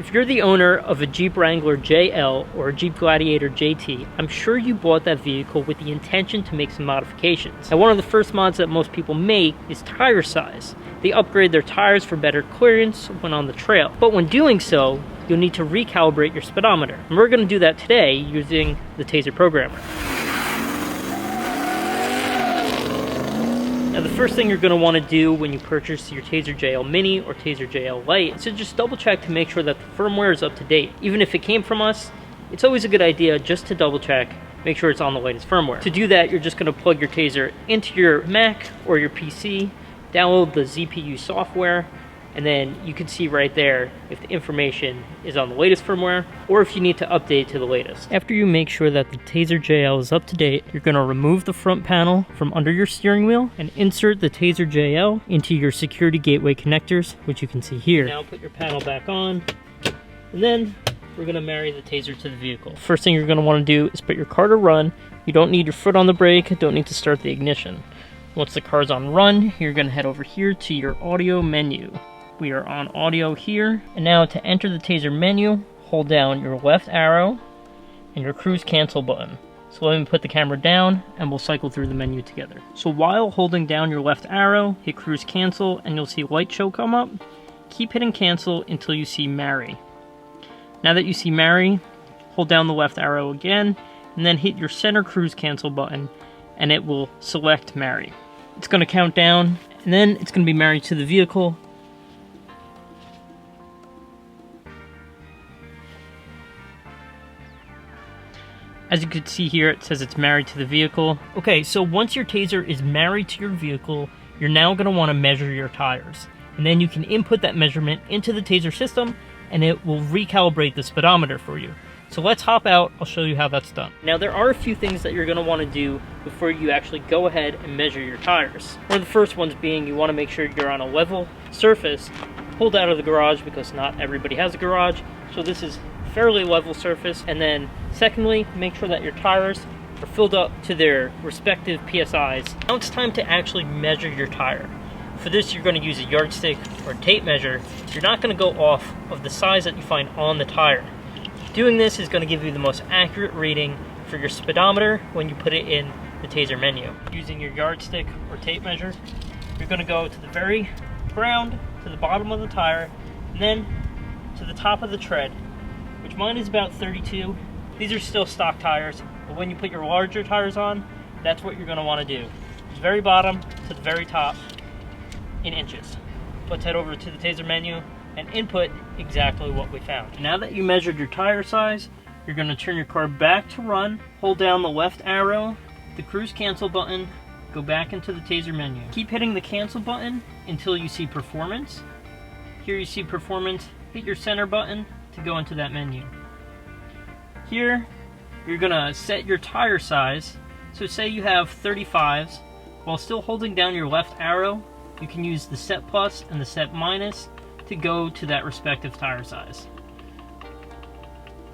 If you're the owner of a Jeep Wrangler JL or a Jeep Gladiator JT, I'm sure you bought that vehicle with the intention to make some modifications. Now, one of the first mods that most people make is tire size. They upgrade their tires for better clearance when on the trail. But when doing so, you'll need to recalibrate your speedometer. And we're going to do that today using the TaZer programmer. Now, the first thing you're going to want to do when you purchase your TaZer JL Mini or TaZer JL Lite is to just double check to make sure that the firmware is up to date. Even if it came from us, it's always a good idea just to double check, make sure it's on the latest firmware. To do that, you're just going to plug your TaZer into your Mac or your PC, download the ZPU software, and then you can see right there if the information is on the latest firmware or if you need to update to the latest. After you make sure that the TaZer JL is up to date, you're going to remove the front panel from under your steering wheel and insert the TaZer JL into your security gateway connectors, which you can see here. Now put your panel back on, and then we're going to marry the TaZer to the vehicle. First thing you're going to want to do is put your car to run. You don't need your foot on the brake, don't need to start the ignition. Once the car's on run, you're going to head over here to your audio menu. We are on audio here, and now to enter the TaZer menu, hold down your left arrow and your cruise cancel button. So let me put the camera down and we'll cycle through the menu together. So while holding down your left arrow, hit cruise cancel and you'll see light show come up. Keep hitting cancel until you see marry. Now that you see marry, hold down the left arrow again and then hit your center cruise cancel button and it will select marry. It's going to count down and then it's going to be married to the vehicle. As you can see here, it says it's married to the vehicle. Okay, so once your TaZer is married to your vehicle, you're now going to want to measure your tires. And then you can input that measurement into the TaZer system, and it will recalibrate the speedometer for you. So let's hop out, I'll show you how that's done. Now, there are a few things that you're going to want to do before you actually go ahead and measure your tires. One of the first ones being you want to make sure you're on a level surface, pulled out of the garage, because not everybody has a garage. So this is fairly level surface. And then secondly, make sure that your tires are filled up to their respective PSIs. Now it's time to actually measure your tire. For this, you're going to use a yardstick or a tape measure. You're not going to go off of the size that you find on the tire. Doing this is going to give you the most accurate reading for your speedometer when you put it in the TaZer menu. Using your yardstick or tape measure, you're going to go to the very ground, to the bottom of the tire, and then to the top of the tread, which mine is about 32. These are still stock tires, but when you put your larger tires on, that's what you're going to want to do. The very bottom to the very top in inches. Let's head over to the TaZer menu and input exactly what we found. Now that you measured your tire size, you're going to turn your car back to run, hold down the left arrow, the cruise cancel button, go back into the TaZer menu. Keep hitting the cancel button until you see performance. Here you see performance, hit your center button to go into that menu. Here, you're gonna set your tire size. So say you have 35s, while still holding down your left arrow, you can use the set plus and the set minus to go to that respective tire size.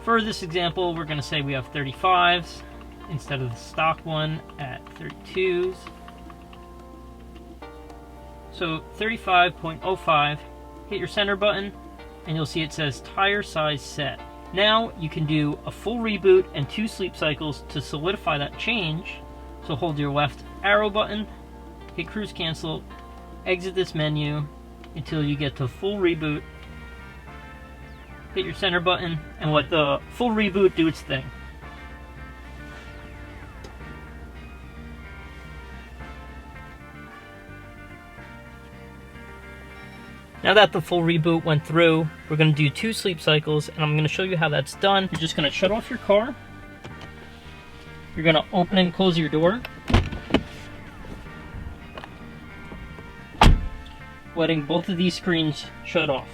For this example, we're gonna say we have 35s instead of the stock one at 32s. So 35.05, hit your center button, and you'll see it says tire size set. Now you can do a full reboot and 2 sleep cycles to solidify that change. So hold your left arrow button, hit cruise cancel, exit this menu until you get to full reboot, hit your center button, and let the full reboot do its thing. Now that the full reboot went through, we're going to do 2 sleep cycles, and I'm going to show you how that's done. You're just going to shut off your car. You're going to open and close your door, letting both of these screens shut off.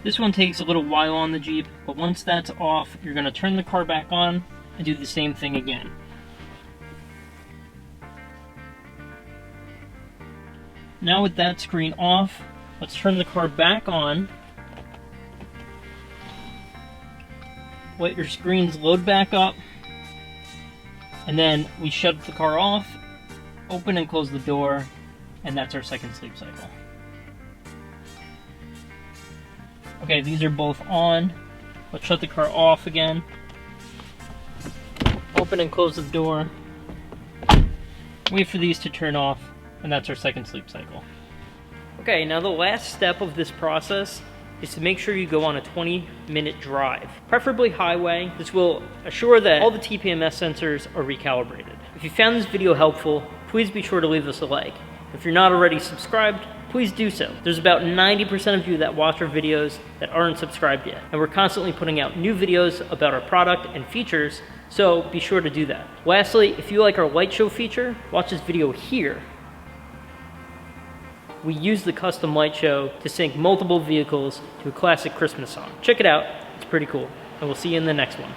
This one takes a little while on the Jeep, but once that's off, you're going to turn the car back on and do the same thing again. Now with that screen off, let's turn the car back on. Let your screens load back up. And then we shut the car off, open and close the door, and that's our second sleep cycle. Okay, these are both on. Let's shut the car off again. Open and close the door. Wait for these to turn off, and that's our second sleep cycle. Okay, now the last step of this process is to make sure you go on a 20-minute drive, preferably highway. This will assure that all the TPMS sensors are recalibrated. If you found this video helpful, please be sure to leave us a like. If you're not already subscribed, please do so. There's about 90% of you that watch our videos that aren't subscribed yet, and we're constantly putting out new videos about our product and features, so be sure to do that. Lastly, if you like our light show feature, watch this video here. We use the custom light show to sync multiple vehicles to a classic Christmas song. Check it out, it's pretty cool, and we'll see you in the next one.